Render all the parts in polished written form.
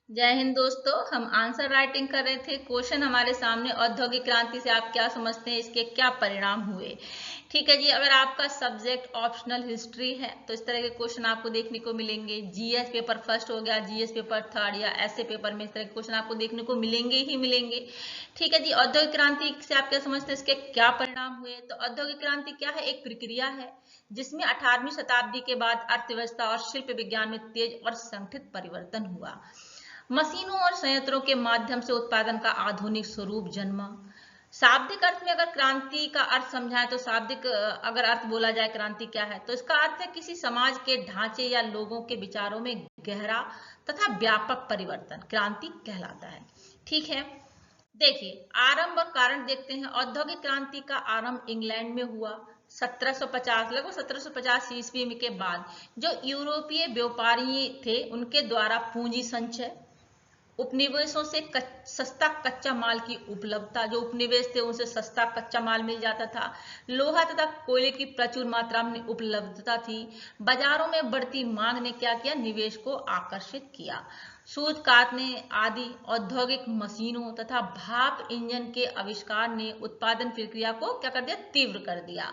जय हिंद दोस्तों। हम आंसर राइटिंग कर रहे थे। क्वेश्चन हमारे सामने, औद्योगिक क्रांति से आप क्या समझते हैं, इसके क्या परिणाम हुए। ठीक है जी। अगर आपका सब्जेक्ट ऑप्शनल हिस्ट्री है तो इस तरह के क्वेश्चन आपको देखने को मिलेंगे। जीएस पेपर फर्स्ट हो गया, जीएस पेपर थर्ड या ऐसे पेपर में इस तरह के क्वेश्चन आपको देखने को मिलेंगे ही मिलेंगे। ठीक है जी। औद्योगिक क्रांति से आप क्या समझते हैं, इसके क्या परिणाम हुए। तो औद्योगिक क्रांति क्या है, एक प्रक्रिया है जिसमें 18वीं शताब्दी के बाद अर्थव्यवस्था और शिल्प विज्ञान में तेज और संगठित परिवर्तन हुआ। मशीनों और संयंत्रों के माध्यम से उत्पादन का आधुनिक स्वरूप जन्मा। शाब्दिक अर्थ में अगर क्रांति का अर्थ समझाएं तो शाब्दिक अगर अर्थ बोला जाए क्रांति क्या है, तो इसका अर्थ है किसी समाज के ढांचे या लोगों के विचारों में गहरा तथा व्यापक परिवर्तन क्रांति कहलाता है। ठीक है। देखिए, आरंभ और कारण देखते हैं। औद्योगिक क्रांति का आरंभ इंग्लैंड में हुआ 1750, लगभग 1750 ईस्वी के बाद। जो यूरोपीय व्यापारी थे उनके द्वारा पूंजी संचय, उपनिवेशों से सस्ता कच्चा माल की उपलब्धता, जो उपनिवेश थे उनसे सस्ता कच्चा माल मिल जाता था। लोहा तथा कोयले की प्रचुर मात्रा में उपलब्धता थी। बाजारों में बढ़ती मांग ने क्या किया, निवेश को आकर्षित किया। सूत कातने आदि औद्योगिक मशीनों तथा भाप इंजन के आविष्कार ने उत्पादन प्रक्रिया को क्या कर दिया, तीव्र कर दिया।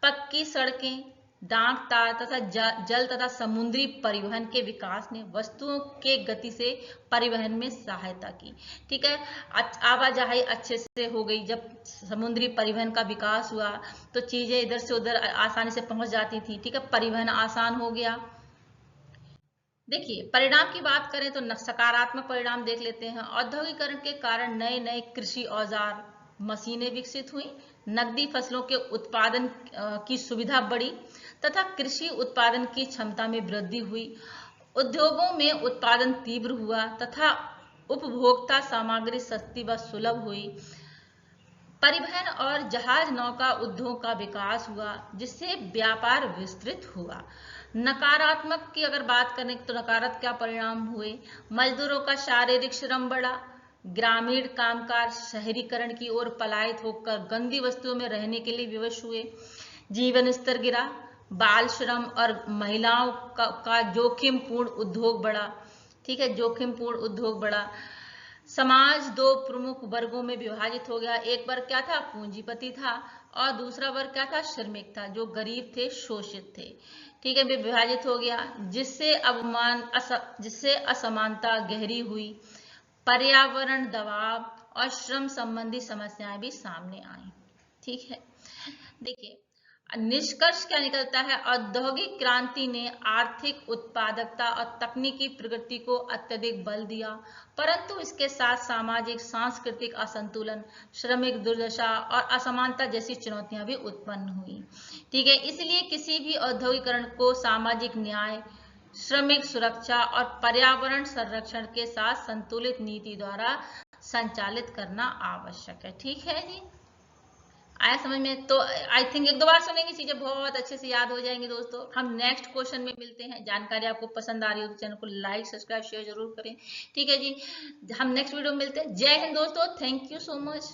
पक्की सड़कें, डाक तार तथा जल तथा समुद्री परिवहन के विकास ने वस्तुओं के गति से परिवहन में सहायता की। ठीक है। आवाजाही अच्छे से हो गई। जब समुद्री परिवहन का विकास हुआ तो चीजें इधर से उधर आसानी से पहुंच जाती थी। ठीक है। परिवहन आसान हो गया। देखिए, परिणाम की बात करें तो सकारात्मक परिणाम देख लेते हैं। औद्योगिकरण के कारण नए नए कृषि औजार मशीनें विकसित हुई। नकदी फसलों के उत्पादन की सुविधा बढ़ी तथा कृषि उत्पादन की क्षमता में वृद्धि हुई। उद्योगों में उत्पादन तीव्र हुआ तथा उपभोक्ता सामग्री सस्ती व सुलभ हुई। परिवहन और जहाज नौका उद्योग का विकास हुआ जिससे व्यापार विस्तृत हुआ। नकारात्मक की अगर बात करें तो नकारात्मक क्या परिणाम हुए, मजदूरों का शारीरिक श्रम बढ़ा, ग्रामीण कामकाज शहरीकरण की ओर पलायित होकर गंदी वस्तुओं में रहने के लिए विवश हुए। जीवन स्तर गिरा, बाल श्रम और महिलाओं का जोखिमपूर्ण उद्योग बढ़ा। ठीक है, जोखिमपूर्ण उद्योग बढ़ा। समाज दो प्रमुख वर्गों में विभाजित हो गया। एक वर्ग क्या था, पूंजीपति था, और दूसरा वर्ग क्या था, श्रमिक था, जो गरीब थे, शोषित थे। ठीक है, विभाजित हो गया जिससे असमानता गहरी हुई। पर्यावरण दबाव और श्रम संबंधी समस्याएं भी सामने आई। ठीक है। देखिए, निष्कर्ष क्या निकलता है, औद्योगिक क्रांति ने आर्थिक उत्पादकता और तकनीकी प्रगति को अत्यधिक बल दिया, परंतु इसके साथ सामाजिक सांस्कृतिक असंतुलन, श्रमिक दुर्दशा और असमानता जैसी चुनौतियां भी उत्पन्न हुई। ठीक है। इसलिए किसी भी औद्योगिकरण को सामाजिक न्याय, श्रमिक सुरक्षा और पर्यावरण संरक्षण के साथ संतुलित नीति द्वारा संचालित करना आवश्यक है। ठीक है जी। आया समझ में? तो आई थिंक एक दो बार सुनेंगे चीजें बहुत अच्छे से याद हो जाएंगी। दोस्तों, हम नेक्स्ट क्वेश्चन में मिलते हैं। जानकारी आपको पसंद आ रही हो तो चैनल को लाइक सब्सक्राइब शेयर जरूर करें। ठीक है जी। हम नेक्स्ट वीडियो में मिलते हैं। जय हिंद दोस्तों। Thank you so much.